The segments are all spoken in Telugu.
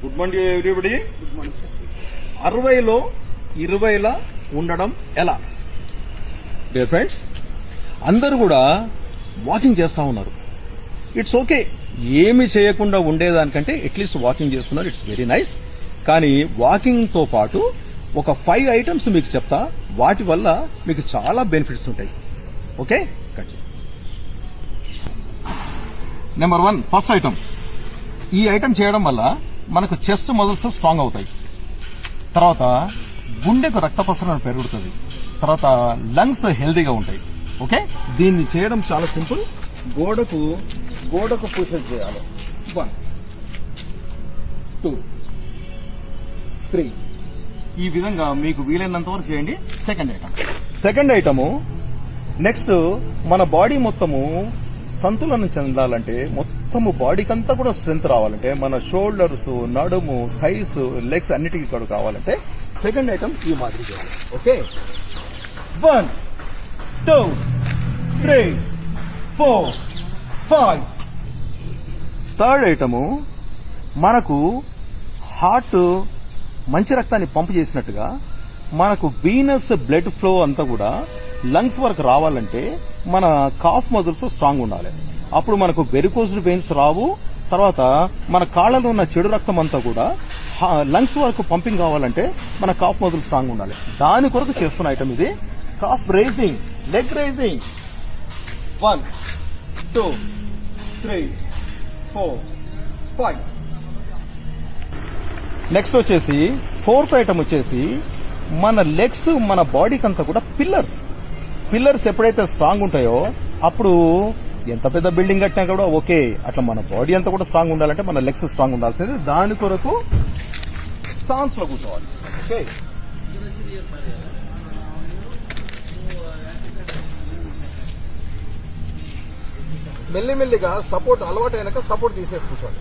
Good morning everybody. 60లో 20లా ఉండడం ఎలా? డియర్ ఫ్రెండ్స్, అందరూ కూడా వాకింగ్ చేస్తా ఉన్నారు. ఇట్స్ ఓకే, ఏమి చేయకుండా ఉండేదానికంటే అట్లీస్ట్ వాకింగ్ చేస్తున్నారు, ఇట్స్ వెరీ నైస్. కానీ వాకింగ్ తో పాటు ఒక 5 ఐటమ్స్ మీకు చెప్తా, వాటి వల్ల మీకు చాలా బెనిఫిట్స్ ఉంటాయి. Okay, number 1 first item. ఈ ఐటమ్ చేయడం వల్ల మనకు చెస్ట్ మజిల్స్ స్ట్రాంగ్ అవుతాయి. తర్వాత గుండెకు రక్త ప్రసరణ పెరుగుతుంది. తర్వాత లంగ్స్ హెల్దీగా ఉంటాయి. ఓకే, దీన్ని చేయడం చాలా సింపుల్. గోడకు పుషప్ చేయాలి. 1 2 3 ఈ విధంగా మీకు వీలైనంత వరకు చేయండి. సెకండ్ ఐటము నెక్స్ట్, మన బాడీ మొత్తము సంతులనం చెందాలంటే, మొత్తము బాడీకంతా కూడా స్ట్రెంత్ రావాలంటే, మన షోల్డర్స్, నడుము, థైస్, లెగ్స్ అన్నిటికీ కూడా కావాలంటే సెకండ్ ఐటమ్ ఈ మాదిరి చేయాలి. ఓకే, 1 2 3 4 5. థర్డ్ ఐటము, మనకు హార్ట్ మంచి రక్తాన్ని పంపు చేసినట్టుగా మనకు వీనస్ బ్లడ్ ఫ్లో అంతా కూడా లంగ్స్ వరకు రావాలంటే మన కాఫ్ మజిల్స్ స్ట్రాంగ్ ఉండాలి. అప్పుడు మనకు వెరికోజ్డ్ వెయిన్స్ రావు. తర్వాత మన కాళ్ళలో ఉన్న చెడు రక్తం అంతా కూడా లంగ్స్ వరకు పంపింగ్ కావాలంటే మన కాఫ్ మజిల్ స్ట్రాంగ్ ఉండాలి. దాని కొరకు చేస్తున్న ఐటమ్ ఇది. Calf raising, leg raising. 1 2 3 4 5. Next వచ్చేసి ఫోర్త్ ఐటమ్ వచ్చేసి, మన లెగ్స్, మన బాడీకి అంతా కూడా పిల్లర్స్ ఎప్పుడైతే స్ట్రాంగ్ ఉంటాయో అప్పుడు ఎంత పెద్ద బిల్డింగ్ కట్టినా కూడా ఓకే, అట్లా మన బాడీ అంతా కూడా స్ట్రాంగ్ ఉండాలంటే మన లెగ్స్ స్ట్రాంగ్ ఉండాల్సింది. దాని కొరకు స్టాన్స్ లో కూర్చోవాలి. ఓకే, మెల్లిమెల్లిగా సపోర్ట్ అలవాటు అయినాక సపోర్ట్ తీసేసి కూర్చోవాలి.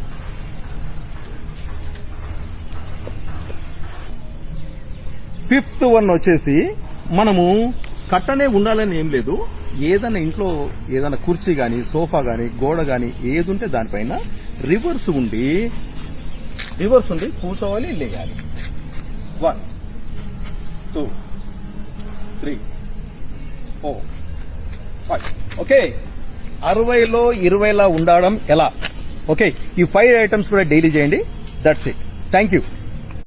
ఫిఫ్త్ వన్ వచ్చేసి, మనము కట్టనే ఉండాలని ఏం లేదు. ఏదైనా ఇంట్లో ఏదైనా కుర్చీ గాని, సోఫా గాని, గోడ గాని ఏది ఉంటే దానిపైన రివర్స్ ఉండి కూర్చోవాలి, లేగాలి. 1 2 3 4 5. ఓకే, 60లో 20లా ఉండడం ఎలా? ఓకే, ఈ 5 ఐటమ్స్ కూడా డైలీ చేయండి. That's it. Thank you.